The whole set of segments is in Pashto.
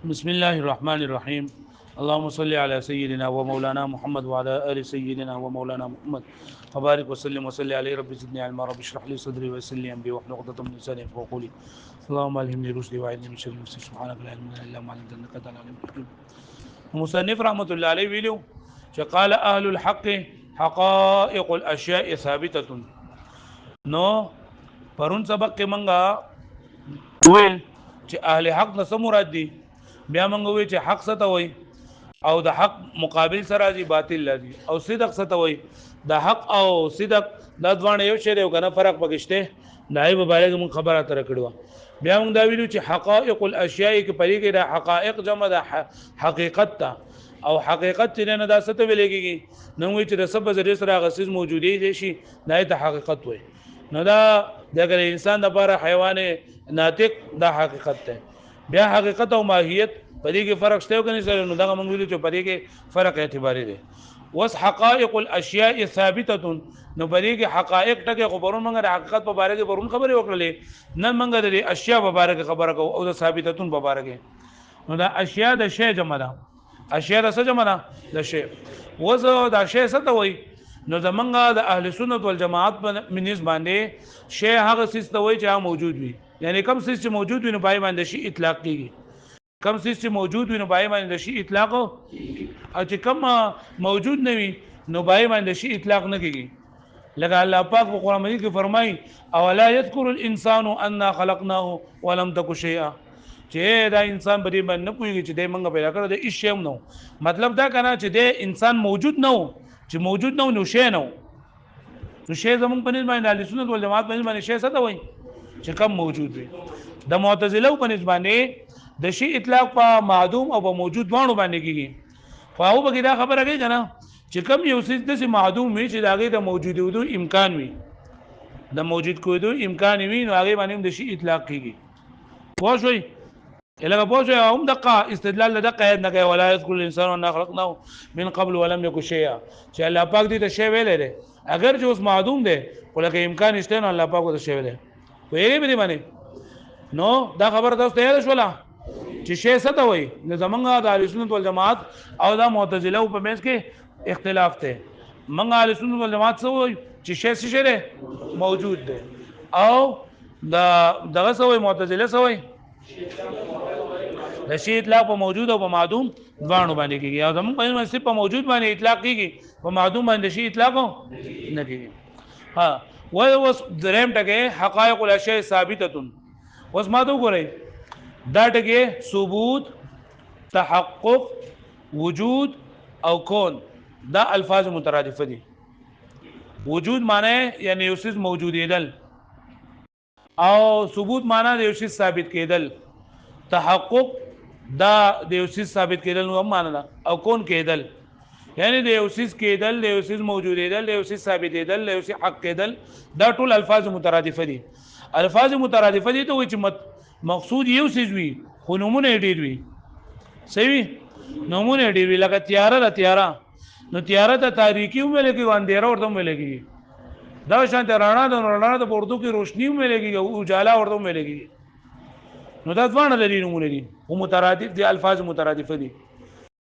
بسم الله الرحمن الرحيم. اللهم صل على سيدنا ومولانا محمد وعلى آل سيدنا ومولانا محمد وبارك وسلم وصل عليه. رب زدني علما، رب اشرح لي صدري ويسر لي امري واحلل عقدة من لساني يفقهوا قولي. اللهم الهمني رشدي واعذني من شر نفسي، سبحانك لا علم لنا الا ما علمتنا انك انت العليم الحكيم. المصنف رحمة الله عليه ویلو چې قال اهل الحق حقائق الاشياء ثابتة. نو پرون سبق کې منګه ویل چې اهل حق نه څه مراد دي. بیا موږ وی چې حق څه ته وایي او د حق مقابل سره راځي باطل راځي، او صدق څه ته وایي. د حق او صدق دا دوه یو شی دی او کنه فرق پکشته. دای مبارک موږ خبره تر کړو. بیا موږ دا ویلو چې حقائق الاشیاء کې پرې کې د حقائق جمع د حقیقت ته، او حقیقت چې نه دا څه ته ویل کېږي. نو وی چې د سبب ذریعہ سره غسیز موجودې دي شي نه ته حقیقت وایي. نو دا دغه انسان لپاره حیوان ناطق دا حقیقت ده. بیا حقیقت او ماهیت په دې کې فرق شته کني سره. نو دا موږ ویلو چې په دې کې فرق اعتباري دی. وس حقائق الاشیاء ثابته. نو په دې کې حقائق ټکي خبرون موږ د حقیقت په اړه کې ورون خبرې وکړلې. نن موږ د اشیاء په اړه کې خبره کوو او د ثابتتون په اړه کې. نو دا اشیاء د شی جمع ده. اشیاء د څه جمع ده؟ د شی. وس دا شی څه ته وایي؟ نو زمونږه د اهل سنت والجماعت په منځ باندې شی هغه څه ته وایي چې موجود وي. یعنی کم څه چې موجود وي نو پای باندې شی اطلاق کیږي. کم څه چې موجود وي نو پای باندې شی اطلاق، او چې کم موجود نه وي نو پای باندې شی اطلاق نه کیږي. لکه الله پاک په قرآن مجید کې فرمایي اولا یذکر الانسان انا خلقناه ولم تک شیئا. چې دا انسان به دې باندې نه پوهیږي چې دې موږ پیدا کړو د هیڅ شی نو. مطلب دا کنه چې دې انسان موجود نه و، چې موجود نه نو شی نه. نو شی زمونږ په نسبت باندې اهل سنت والجماعت په نسبت باندې شی څه ته وایي؟ چې کم موجود وي. د معتزله په نسبت باندې د شی اطلاق په معدوم او په موجود وانه باندې کیږي. خو هغه به دا خبره کوي کنه چې کم یو څه د معدوم وي چې داګه د موجودو امکان وي، د موجود کېدو امکان وي، نو هغه باندې د شی اطلاق کیږي. پوه شئ؟ الګه پوه هم دقه استدلال دقه نه کوي. ولا یذکر الانسان ان خلقناه من قبل ولم يكن شيئا. چې الله پاک دې ته شی ویلې ده اگر چې اوس معدوم ده ولکه امکان نشته نو الله پاک ته شی ویلې ویلې به باندې. نو دا خبره تاسو ته یاد شولا چې شی څه ته وایي. نو زمونږه د اهل سنت والجماعت او د معتزله په منځ کې اختلاف ده. موږ اهل سنت والجماعت څه وایي چې شی څه ده موجود ده، او دغه څه وایي معتزله څه وایي د شی اطلاق په موجود او په معدوم دوانو باندې کیږي. او زموږ په نسبت په موجود باندې اطلاق کیږي، په معدوم باندې شی اطلاق نه کیږي. ها وس دریم ټکي حقائق الاشیاء ثابته. وس ما ته وګورئ دا ټکي ثبوت، تحقق، وجود او کون دا الفاظ مترادفه دي. وجود معنی یعنی یو څه موجودیدل، او ثبوت معنی د یو څه ثابت کېدل، تحقق دا د یو څه ثابت کېدل نو معنی ده، او کون کېدل یعنی د یو څه کېدل، د یو څه موجودیدل، د یو څه ثابتېدل، د یو څه حق کېدل. دا ټول الفاظ مترادفه دي. الفاظ مترادفه دي ته وایي چې مقصود یو څه وي خو نمونه ډېر وي. صحیح نمونه ډېر وي. لکه تیاره ده، تیاره نو تیاره ته تاریکی هم ویل کېږي، اندهیره ورته هم ویل کېږي. دا شانته رڼا د رڼا د اردو کې روشنی هم ویل کېږي، او اجاله ورته هم ویل کېږي. نو دا ځوانه د دې نمونه دي او مترادف دي، الفاظ مترادفه دي.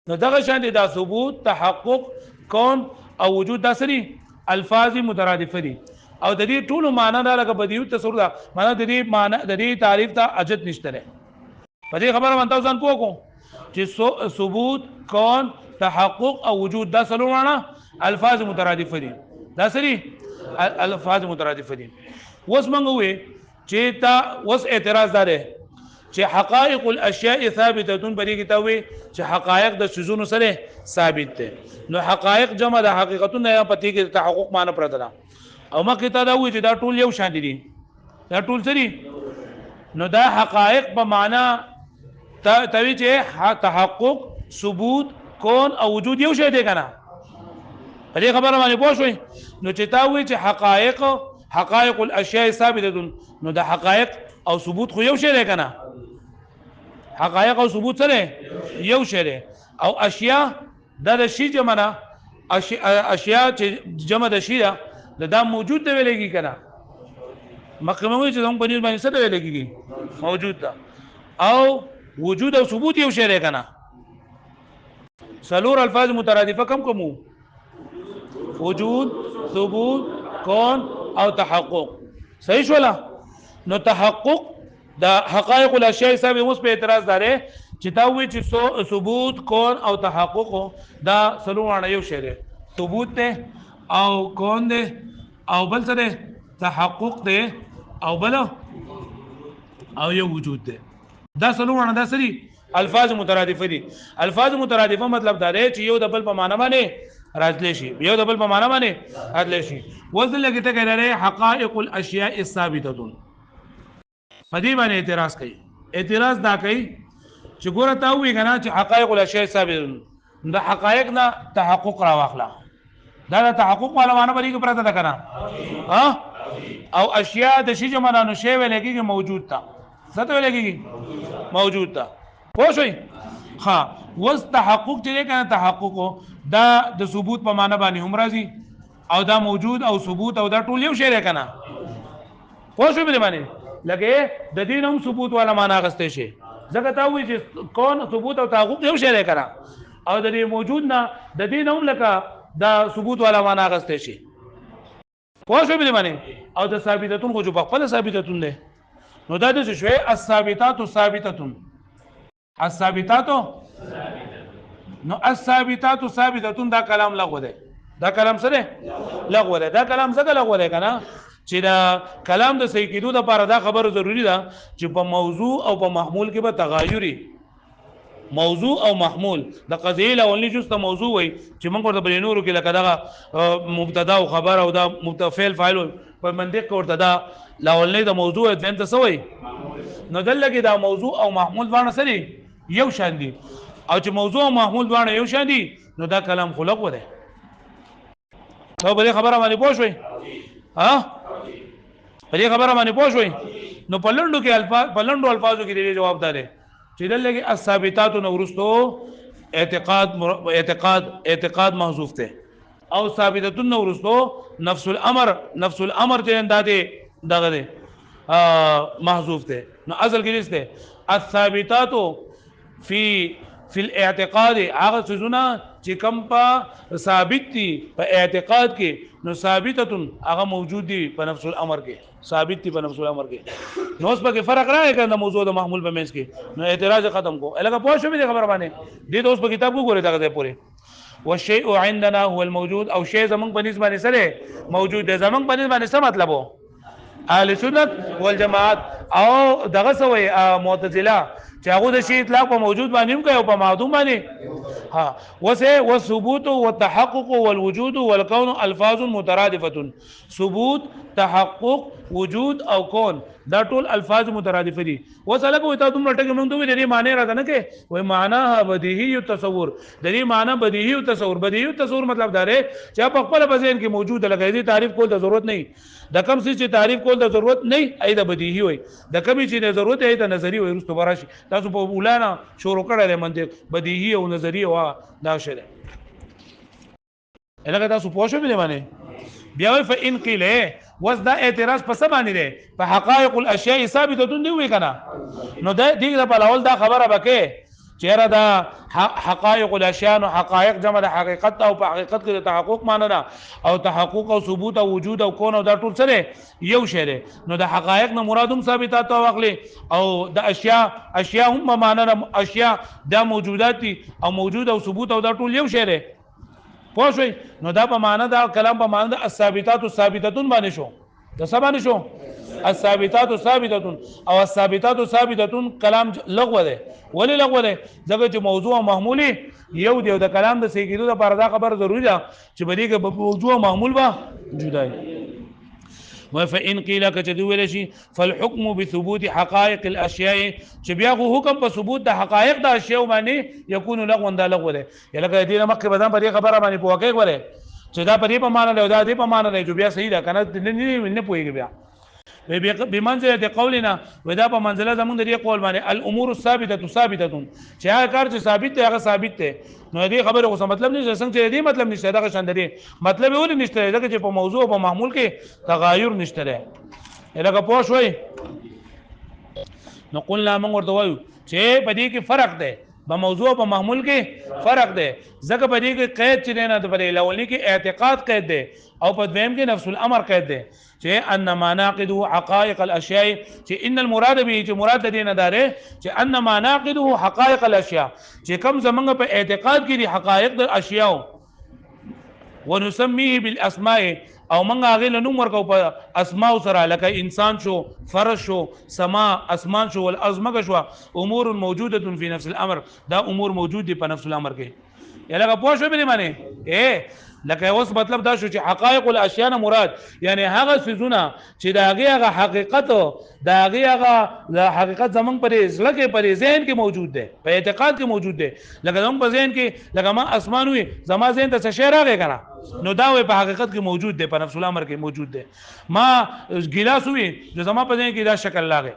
نو دغه شانته دا ثبوت، تحقق، کون او وجود دا سری الفاظ مترادفه دي. او د دې ټولو معنا دا لکه بدیو تصور دا معنا د دې معنا د دې تعریف ته اجت نشته ده. په دې خبره باندې ځان پوه کو چې ثبوت، کون، تحقق او وجود دا څلور معنا الفاظ مترادفه دي. دا سری الفاظ مترادفه دي. وس منغه وي چې تا وس اعتراض داره چې حقائق الاشیاء ثابته بری کتابه چې حقایق د سيزونو سره ثابت دي. نو حقایق جمع د حقیقتونو یا پتی کې تحقق معنی پرته ده. او مکه تا دا وی چې دا ټول یو شان دي، دا ټول سری. نو دا حقایق په معنا توی چې تحقق، ثبوت، کون او وجود یو شی دی کنه. په دې خبره باندې پوه شئ. نو چې تا وی چې حقائق الاشیاء ثابته، نو دا حقایق او ثبوت خو یو شی دی کنه. حقایق او ثبوت سره یو شی دی. او اشیاء دا د شی جمع نه، اشیاء چې جمع د شی دا موجود دی ویل کېږي کنه. مخکې موږ چې زموږ په نسبت باندې څه ویل کېږي موجود ده. او وجود او ثبوت یو شی دی کنه سلور الفاظ مترادفه کم کومو وجود ثبوت کون او تحقق صحیح شولا نو تحقق دا حقائق الاشیاء حساب اوس په اعتراض داره چې تا وی چې ثبوت کون او تحقق دا سلوانه یو شی دی ثبوت ته او کون دی او بل څه دی تحقق دی او بل او یو وجود دی دا سلوانه دا سری الفاظ مترادفه دي الفاظ مترادفه مطلب دا دی چې یو د بل په معنا باندې راځلی شي یو د بل په معنا باندې راځلی شي وزن لګی ته کوي حقائق الاشیاء الثابته په دې باندې اعتراض کوي اعتراض دا کوي چې ګوره تا وی کنه چې حقائق الاشیاء ثابته د حقائق نه تحقق را واخلا دا د تحقق والا معنا باندې کې پراته ده کنه ها او اشیاء د شی جمع نه شی ویل کېږي موجود تا څه ویل کېږي موجود تا پوه شئ ها وس تحقق چې کنه تحقق دا د ثبوت په معنا باندې هم راځي او دا موجود او ثبوت او دا ټول یو شی کنه پوه شئ به باندې لکه د دین هم ثبوت والا معنا غسته شي ځکه تا وی چې کون ثبوت او تحقق یو شی کنه او د دې موجود نه د دین هم لکه دا ثبوت والا معنا غسته شي پوه شئ به باندې او د ثابتتون خو جو په خپل ثابتتون ده نو دا د شوي الثابتات ثابتتون الثابتات نو الثابتات ثابتتون دا کلام لغو ده دا کلام سره لغو ده دا کلام څنګه لغو ده کنه چې دا کلام د صحیح کېدو لپاره دا خبره ضروری ده چې په موضوع او په محمول کې به تغایري موضوع او محمول د قضیه الاولنی جز ته موضوع وي چې موږ ورته بل نورو کې لکه دا مبتدا او خبر او دا متفعل فاعل په منطق ورته دا الاولنی د موضوع د انت سوی نو دلته دا موضوع او محمول باندې سره یو شان دي او چې موضوع او محمول باندې یو شان دي نو دا کلام خلق وره نو بل خبره باندې پوه شوي ها په دې خبره باندې پوه شوي نو په لندو کې الفاظ په لندو الفاظو کې دې جواب دار چې دلته الثابتات نورستو اعتقاد محذوف ته او ثابتات نورستو نفس الامر چې انداده دغه ده محذوف ته نو اصل کې نشته الثابتات فی الاعتقاد هغه څه چې کوم په ثابت دي په اعتقاد کې نو ثابتتون هغه موجود دي په نفس الامر کې ثابت دي په نفس الامر کې نو اوس په کې فرق راغی کنه موضوع د محمول په منځ کې نو اعتراض ختم کو الګه پوه شو به خبر باندې دې اوس په کتاب کو ګوره دغه پوره والشيء عندنا هو الموجود او شی زمون په نسبت باندې سره موجود دی زمون په نسبت باندې څه مطلب وو اهل سنت والجماعت او دغه سوی معتزله چې هغه د شی اطلاق په موجود باندې هم کوي او په معدوم باندې ها وسه والثبوت والتحقق والوجود والكون الفاظ مترادفه ثبوت تحقق وجود او کون دا ټول الفاظ مترادفه دي وسله کوي ته دومره ټکه موږ دوی د دې معنی راځنه کې وای معنا بدیهی تصور د دې معنی بدیهی تصور بدیهی تصور مطلب دا دی چې په خپل بزین کې موجود لګی دي تعریف کول د ضرورت نه د کم څه چې تعریف کول د ضرورت نه ای د بدیهی وای د کمی چې د ضرورت ای د نظری وای رستو براشي تاسو په مولانا شروع کړل منطق بدیهی او نظری او دا شری الګا تاسو پوه شو به معنی بیا وای فإن قيل وز دا اعتراض په څه باندې ده په حقائق الاشیاء ثابته دی وی کنه نو دا دغه په اول دا خبره بکې چیرې دا حقائق الاشیاء نو حقائق جمع د حقیقت او په حقیقت کې د تحقق معنی ده او تحقق او ثبوت او وجود او کون او دا ټول سره یو شی ده نو د حقائق نه مرادم ثابتات او عقل او د اشیاء هم معنی اشیاء دا موجودات دي او موجود او ثبوت او دا ټول یو شی ده پوه شئ نو دا په معنا دا کلام په معنا د الثابتات ثابتتون باندې شو د څه باندې شو الثابتات ثابتتون او الثابتات ثابتتون کلام لغوه ده ولی لغوه ده ځکه چې موضوع او محمول یو دی د کلام د صحیح کېدو لپاره دا خبر ضروری ده چې بده کې موضوع او محمول به جدا وي وفإن قيل كتدول شيء فالحكم بثبوت حقائق الاشياء چې بیا حکم په ثبوت د حقائق د اشیاء باندې یكون لغوا دا لغو ده یلکه دینه مکه بدن پر خبره باندې پوکې غوړي چې دا په دې په معنا له دا دې په معنا له جو بیا صحیح ده کنه نه پويږي بیا بمنزله قولنا ودا په منزله زمون د دې قول باندې الامور الثابته ثابته چې هغه کار چې ثابت دی هغه ثابت دی نو دې خبره خو مطلب نشته څنګه چې دې مطلب نشته دا شان دی مطلب یې ولې نشته ځکه چې په موضوع او په معمول کې تغایر نشته لکه پوه شوي نو قلنا موږ ورته وایو چې په دې کې فرق دی په موضوع په محمول کې فرق دی ځکه په دې کې قید چې نه د په لولني کې اعتقاد قید دی او په دویم کې نفس الامر قید دی چې ان ما ناقضه حقائق الاشياء چې ان المراد به چې مراد دې نه داره چې ان ما ناقضه حقائق الاشياء چې کوم زمونږ په اعتقاد کې دي حقائق د اشیاء ونسميه بالاسماء او منګه هغه له نوم ورکو په اسماء سره لکه انسان شو فرش شو سما اسمان شو والازمه شو امور موجوده في نفس الامر دا امور موجود دي په نفس الامر کې یا لکه پوه شو به معنی لکه اوس مطلب دا شو چې حقائق الاشیاء نه مراد یعنی هغه سيزونه چې دا هغه حقیقت دا هغه حقیقت زمونږ پر ځل کې پر ذهن کې موجود ده په اعتقاد کې موجود ده لکه زمونږ په ذهن کې لکه ما اسمان وي زما ذهن ته څه شی راغی کنه نو دا په حقیقت کې موجود ده په نفس الامر کې موجود ده ما ګلاس وي چې زما په ذهن کې دا شکل راغی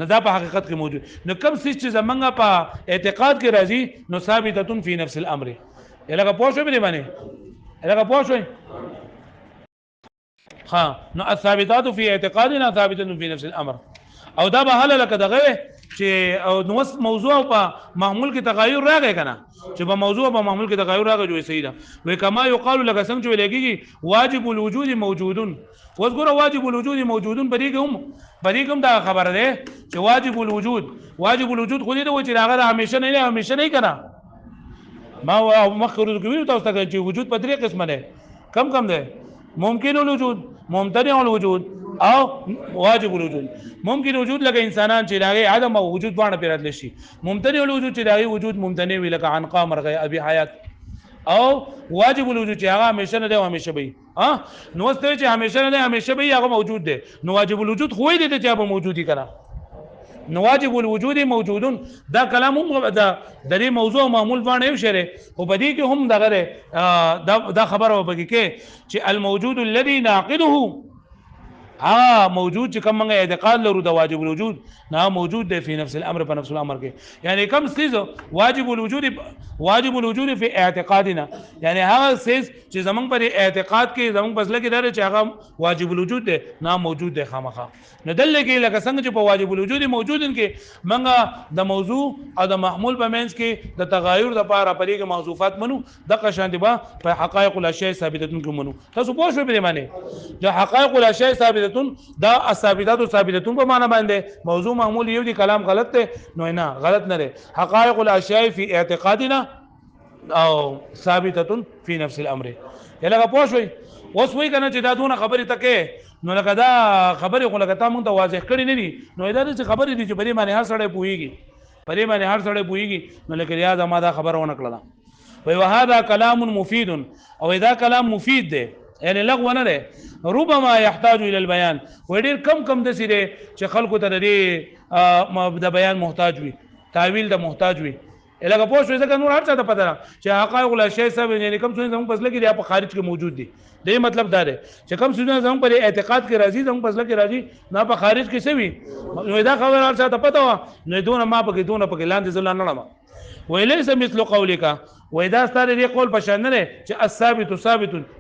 نو دا په حقیقت کې موجود نو کوم څه چې زمونږ په اعتقاد کې راځي نو ثابتتون فی نفس الامر لکه پوه شو به معنی لکه پوه شوي ها نو الثابتات في اعتقادنا ثابته في نفس الامر او دا به هله لکه دغه چې او نو موضوع په معمول کې تغیر راغی کنه چې په موضوع په معمول کې تغیر راغی جوړ صحیح ده وای کما یقال لك څنګه چې لګيږي واجب الوجود موجودون وذكر واجب الوجود موجودون بریګم دا خبره ده چې واجب الوجود خو دې و چې هغه همیشه نه کنه ما مخرج کوي تاسو ته چې وجود په درې قسمه ده کم ده ممکن الوجود ممتنع الوجود او واجب الوجود ممکن وجود لکه انسانان چې داغه عدم او وجود باندې پیراتل شي ممتنع الوجود چې داغه وجود ممتنع وي لکه عنقا مرغه ابي حیات او واجب الوجود چې هغه همیشه نه دی او همیشه وي نو ستې چې همیشه نه دی همیشه وي هغه موجود دی نو واجب الوجود خو دې ته چې به موجودي کړه نو واجب الوجود موجودون دا کلام هم دا د دې موضوع معمول باندې یو شری او په دې کې هم دغه دا خبره وبګي کې چې الموجود الذي ناقضه موجود چې کوم موږ اعتقاد لرو د واجب الوجود نه موجود دی په نفس الامر په نفس الامر کې یعنی کوم څه واجب الوجود په اعتقادنا یعنی هغه څه چې زمونږ پر اعتقاد کې زمونږ بسله کې دره چې هغه واجب الوجود دی نه موجود دی خامخا نه دل کې لکه څنګه چې په واجب الوجود موجودن کې موږ د موضوع او د محمول په منځ کې د تغایر د لپاره پرې کې موضوعات منو د قشان دی په حقایق الاشیاء ثابتتون کې منو تاسو پوه شئ به معنی د حقایق الاشیاء ثابتتون دا ثابتتون په معنا باندې موضوع معمول یو دی کلام غلط دی نو نه غلط نه لري حقائق الاشیاء فی اعتقادنا او ثابتتون فی نفس الامر یلګه پوه شئ اوس وی کنه چې دا دونه خبرې تکې نو لکه دا خبرې خو لکه تا مونږ ته واضح کړی نه دي نو دا چې خبرې دي چې پرې باندې هر سړی پوهیږي نو لکه ریاض ما دا خبره ونه کړله وی وهذا کلام مفید او دا کلام مفید دی یعنی لغو نه ده ربما يحتاج الى البيان وړي کم د سره چې خلکو ته د بیان محتاج وي تعویل د محتاج وي الګه پوه شو ځکه نور هر څه ته پته را چې حقایق الاشیاء سب یعنی کوم څه زموږ پسله کې په خارج کې موجود دي دې مطلب دا دی چې کوم څه زموږ پر اعتقاد کې راځي زموږ پسله کې راځي نه په خارج کې څه وي نو دا خبر هر څه ته پته و نو دونه ما پکې لاندې ځل نه لمه وليس مثل قولك واذا ستاره دې قول پشان نه چې الثابت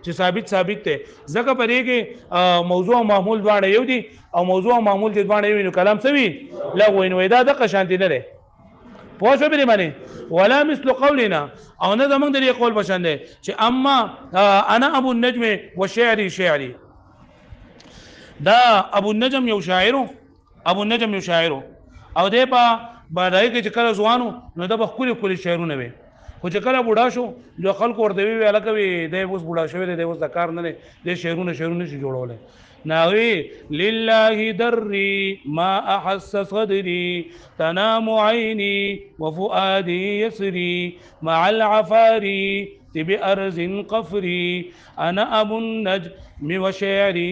چې ثابت ته ځکه پرې کې موضوع او معمول دواړه یو دي او موضوع او معمول دې دواړه یو نو کلام سوي لا وینو دا د قشانتی نه ده پوه شو به معنی ولا مثل قولنا او نه زمونږ دې قول پشان ده چې اما انا ابو النجم وشعري دا ابو النجم یو شاعر او دې په باندې کې چې کله ځوانو نو د بخولي شعرونه وي خو چې کله بوډا شو جو خلکو ورته وی الکوي د اوس بوډا شوی دی اوس د کار نه دی شعرونه شي جوړول ناوي لله دري ما احس صدري تنام عيني وفؤادي يسري مع العفاري بأرز قفري انا ابو النجم وشعري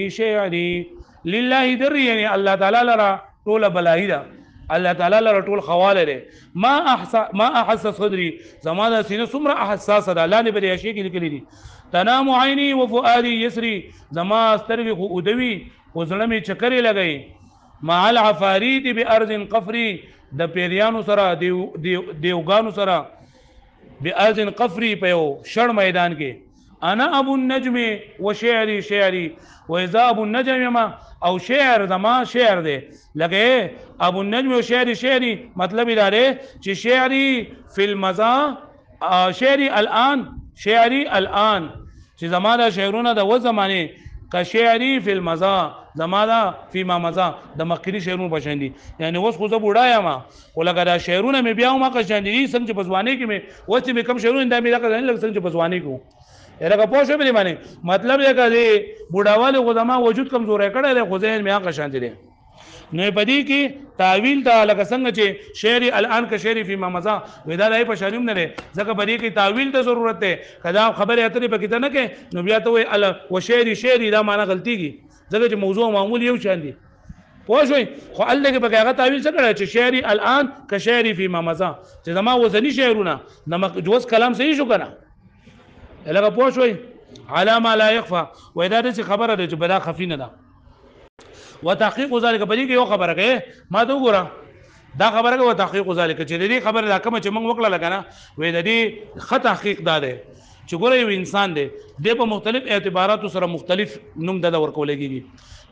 لله دري يعني الله تعالى لرا طول بلاهيدا الله تعالی لره ټول خواله لري ما احس صدري زمانه سینه څومره حساسه ده لاندې بری شي کې لیکلي دي تنام عيني وفؤادي يسري زما سترګې خو ودوي وزړه می چکرې لګي مع العفاريت بارض قفري د پیریانو سره دیوګانو سره بارض قفري په یو شړ میدان کې انا ابو النجم وشعري شعري واذا ابو النجم ما او شعر زما شعر دی لکه ابو النجم و شعري شعري مطلب دا دی چې شعري فی المزا شعري الان چې زما دا شعرونه د و زمانه کا شعري فی المزا زما دا فيما مزا د مخکري شعرونو بشاندي یعنی اوس خو زه بوډا یم خو لکه دا شعرونه مې بیا ما کا شاندي څنګه په ځواني کې مې اوس مې کم شعرونه دا مې دا نه لګ څنګه په ځواني کو لکه پوه شو به معنی مطلب یې کړي بوډاواله غدما وجود کمزورې کړي خو ذهن مې هغه شانتي دي نو پدې کې تعویل ته لکه څنګه چې شعر الان کا شعر فيما مزا ودا لای په شانیم نه ځکه پدې کې تعویل ته ضرورت ده کدا خبره اترې پکې ته نه کې نو بیا ته وې ال وشعر شعر دا معنی غلطيږي ځکه چې موضوع معمول یو شان دي پوه شئ خو الله کې پکې هغه تعویل څه کړی چې شعر الان کا شعر فيما مزا چې زما وزنی شعرونه نمک جوز کلام صحیح شو کنه لکه پوه شئ علامه لا يخفى ودا دې خبره ده چې بلا خفینه ده وتحقيق ذلك په دې کې یو خبره کوي ما ته وګوره دا خبره کوي وتحقيق ذلك چې دې خبره دا کوم چې موږ وکړه لګنه وې د دې خط تحقیق دا ده چې ګوره یو انسان دی د په مختلف اعتباراتو سره مختلف نوم د ورکول کېږي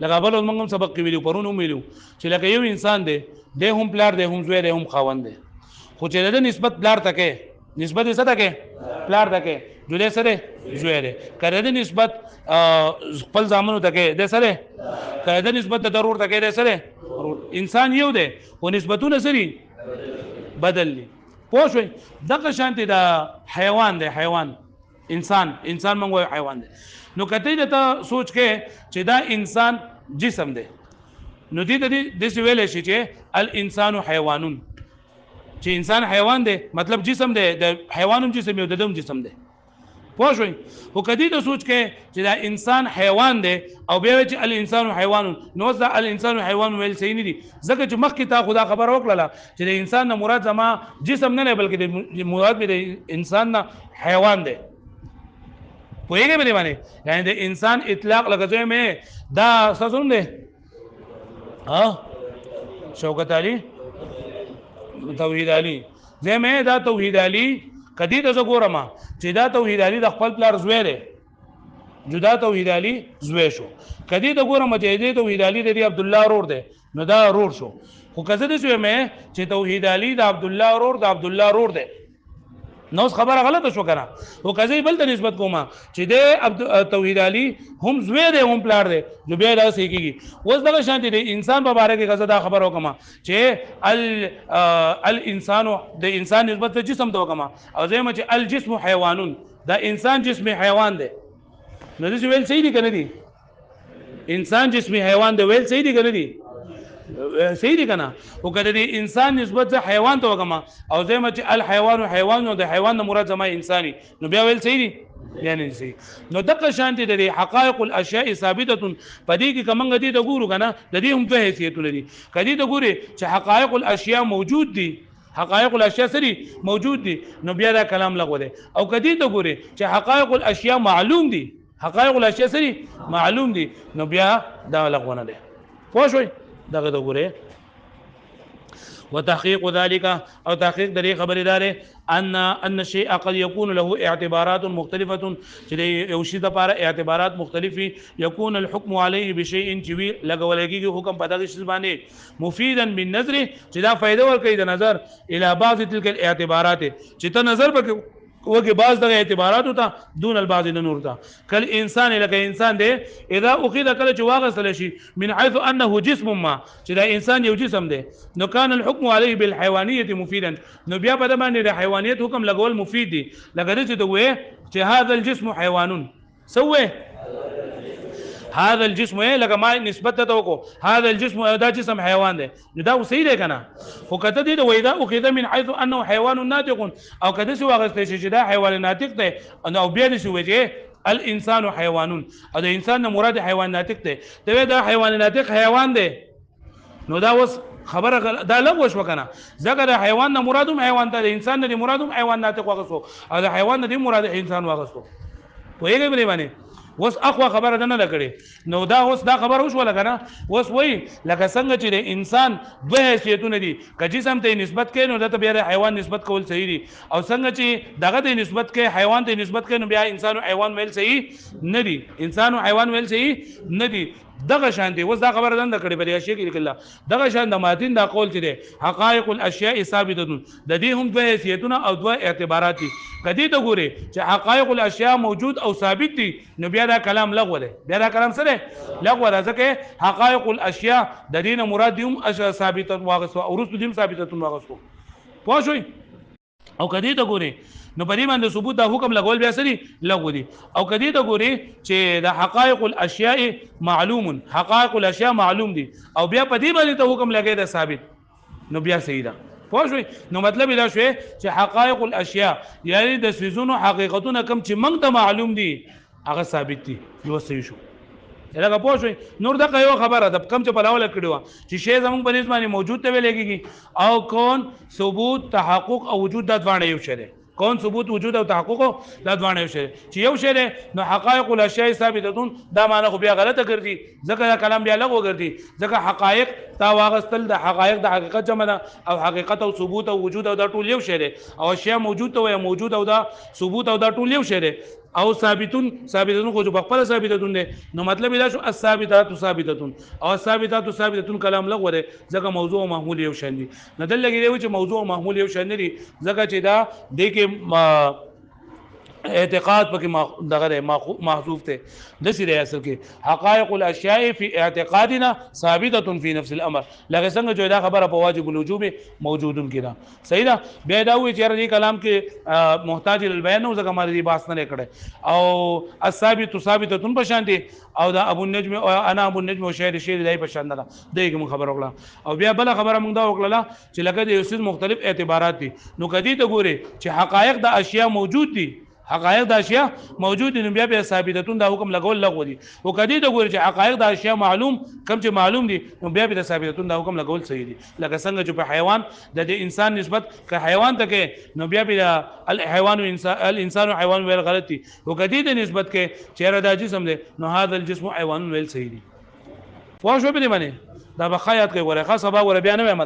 لکه بل موږ هم سبق کې ویلو پرونو ویلو چې لکه یو انسان دی د هم پلار دی هم زوی دی هم خاوند دی خو چې د نسبت پلار تکه نسبت یې څه تکه پلار تکه جوړې سره زوی دی کړه د نسبت خپل ځامنو تکه د سره کړه د نسبت د ضرور تکه د سره انسان یو دی او نسبتونه سری بدل دي پوه شئ دغه شانتي د حیوان دی حیوان انسان موږ حیوان دی نو کته ته سوچ کې چې دا انسان جسم دی نو دې د ویل شي چې الانسان حیوانون چې انسان حیوان دی مطلب جسم دی د حیوانم جسم یو د دم جسم دی پوه شئ او کدی ته سوچ کې چې دا انسان حیوان دی او بیا چې الانسان حیوان نو دا الانسان حیوان ویل صحیح نه دي ځکه چې مخکې تا خدا خبر وکړه چې د انسان نه مراد زما جسم نه بلکې د مراد د انسان نه حیوان دی پوهیږئ به باندې یعنی د انسان اطلاق لګځوي مې دا ساسون دی شوکت علي توحید علي زمه دا توحید علي کدی ته ګورم چې دا توحید علي د خپل پلار زوی دی جدا توحید علي زوی شو کدی ته ګورم چې دې توحید علي د عبد الله رور دی نو دا رور شو خو کزه دې شوې مې چې توحید علي د عبد الله رور د عبد الله رور دی نو خبره غلطه شو کنه او کزه بل ته نسبت کومه چې د توحید علي هم زوی دی هم پلار دی نو بیا دا صحیح کیږي اوس دغه شانتي د انسان په باره کې غزه دا خبر وکما چې الانسان د انسان نسبت ته جسم ته وکما او زموږ چې الجسم حیوانون دا انسان جسم حیوان دی نو دې ویل صحیح دي کنه دي انسان جسم حیوان دی ویل صحیح دي کنه دي صحیح دي کنه او کله دې انسان نسبت حیوان ته وکما او زموږ چې الحيوان حیوان نو د حیوان نه مراد زما انساني نو بیا ویل صحیح دي یعنی صحیح نو دغه شانتي د حقائق الاشیاء ثابته پدې کې کومه دي د ګورو کنه د دې هم په حیثیت لري کدي د ګوري چې حقائق الاشیاء موجود دي حقائق الاشیاء سری موجود دي نو بیا دا کلام لغوه دي او کدي د ګوري چې حقائق الاشیاء معلوم دي حقائق الاشیاء سری معلوم دي نو بیا دا لغونه دي پوه شئ دغه د ګوري وتحقيق ذلك او تحقيق دغه خبردار ان الشيء قد يكون له اعتبارات مختلفه چې یو شی د لپاره اعتبارات مختلفي يكون الحكم عليه بشيء جوي لګولګي حکم په دغه شی باندې مفيدا بالنظر چې دا فائدہ ورکړي د نظر الى بعض تلك الاعتبارات چې ته نظر پکې وګي بعض دغه اعتبارات ته دون البعض نور ته کل انسان لکه انسان دی اذا اخذ کله چې واغسل شي من حيث انه جسم ما چې دا انسان یو جسم دی نو کان الحكم عليه بالحيوانيه مفيدا نو بیا په د باندې د حیوانیت حکم لګول مفید دی لکه چې دوی چې هذا الجسم حيوان سوې هذا الجسم لکه ما نسبت ته وکړو هذا الجسم دا جسم حیوان دی نو دا صحیح دی کنه خو کته دی وېدا او کده من حيث انه حيوان ناطق او کده څه واغسته چې دا حیوان ناطق دی او بیا دې وجه الانسان حیوان او د انسان نه مراد حیوان ناطق دی دا حیوان ناطق حیوان دی نو دا وس خبره دا لغوه شو کنه ځکه د حیوان نه مرادم حیوان ته د انسان نه مرادم حیوان ناطق واغسو او د حیوان نه مراد انسان واغسو وایي به باندې اوس اخوا خبره ده نه لکړي نو دا اوس دا خبره وشو لګنه اوس وای لکه څنګه چې د انسان دوه حیثیتونه دي که جسم ته نسبت کوي نو د ته بیا حیوان نسبت کول صحیح دي او څنګه چې دغه ته نسبت کوي حیوان ته نسبت کوي نو بیا انسان او حیوان ویل صحیح نه دي انسان او حیوان ویل صحیح نه دي دغه شان دي اوس دا خبره ده کړي بل اشیاء کې لیکل دغه شان د ماتین دا قول چې ده حقائق الاشیاء ثابته د دې هم دوه حیثیتونه او دوه اعتبارات دي کدی ته ګوري چې حقائق الاشیاء موجود او ثابت دي نو بیا دا کلام لغوه ده بیا دا کلام سره لغوه ده ځکه حقائق الاشیاء د دې نه مراد دي هم اشیاء ثابته واغسو او رسو دي ثابته واغسو پوه شئ او کدی ته ګوري نو په دې باندې ثبوت دا حکم لګول بیا سری لغو دي او کدی ته ګوري چې د حقائق الاشیاء معلوم حقائق الاشیاء معلوم دي او بیا په دې باندې ته حکم لګي دا ثابت نو بیا صحیح ده پوه شئ نو مطلب دا شوی چې حقائق الاشیاء یعنی د سيزونو حقیقتونه کم چې موږ ته معلوم دي هغه ثابت دي نو صحیح شو لکه پوه شئ نور دغه یو خبره د کم چې په لاول کړي چې شی زموږ په نسبت باندې موجود ته ویل کېږي او کون ثبوت تحقق او وجود د دوانه یو شی کون ثبوت وجود او تحقق دا دوانه یو شی چې یو شی نو حقائق الاشیاء ثابتون دا معنی خو بیا غلطه ګرځي ځکه دا کلام بیا لغو ګرځي ځکه حقائق تا واغستل د حقایق د حقیقت جمع او حقیقت او ثبوت او وجود او دا ټول یو شی او اشیاء موجود ته موجود او دا ثبوت او دا ټول یو شی او ثابتون خو جو بخپل ثابتون دي نو مطلب دا شو الثابتات ثابتون او الثابتات ثابتون کلام لغوه ده ځکه موضوع او محمول یو شان دي نه دل لګي چې موضوع او محمول یو شان دي ځکه چې دا د کې اعتقاد پکې دغه محذوف ته د سری اصل کې حقائق الاشیاء فی اعتقادنا ثابته فی نفس الامر لکه څنګه چې دا خبره په واجب الوجوب موجودون کړه صحیح ده بیا دا وی چې دې کلام کې محتاج للبیان نو ځکه مری باس نه کړي او الثابت ثابته په شان دي او دا ابو النجم او انا ابو النجم او شعر دای په شان ده دغه خبر وکړه او بیا بل خبره موږ دا وکړه چې لکه د یوسف مختلف اعتبارات دي نو کدی ته ګوري چې حقایق د اشیاء موجود دي حقایق د اشیاء موجود دي بیا به ثابتون دا حکم لګول لغو دي او کدی ته ګوري چې حقایق د اشیاء معلوم کم چې معلوم دي نو بیا به ثابتون دا حکم لګول صحیح دي لکه څنګه چې په حیوان د انسان نسبت که حیوان ته کې نو بیا به الحيوان الانسان حیوان ویل غلط دي او کدی ته نسبت کې چیرې دا جسم دی نو هاذا الجسم حیوان ویل صحیح دي پوه شو به دی باندې دا بخایات کې ورخه سبا ور بیان مې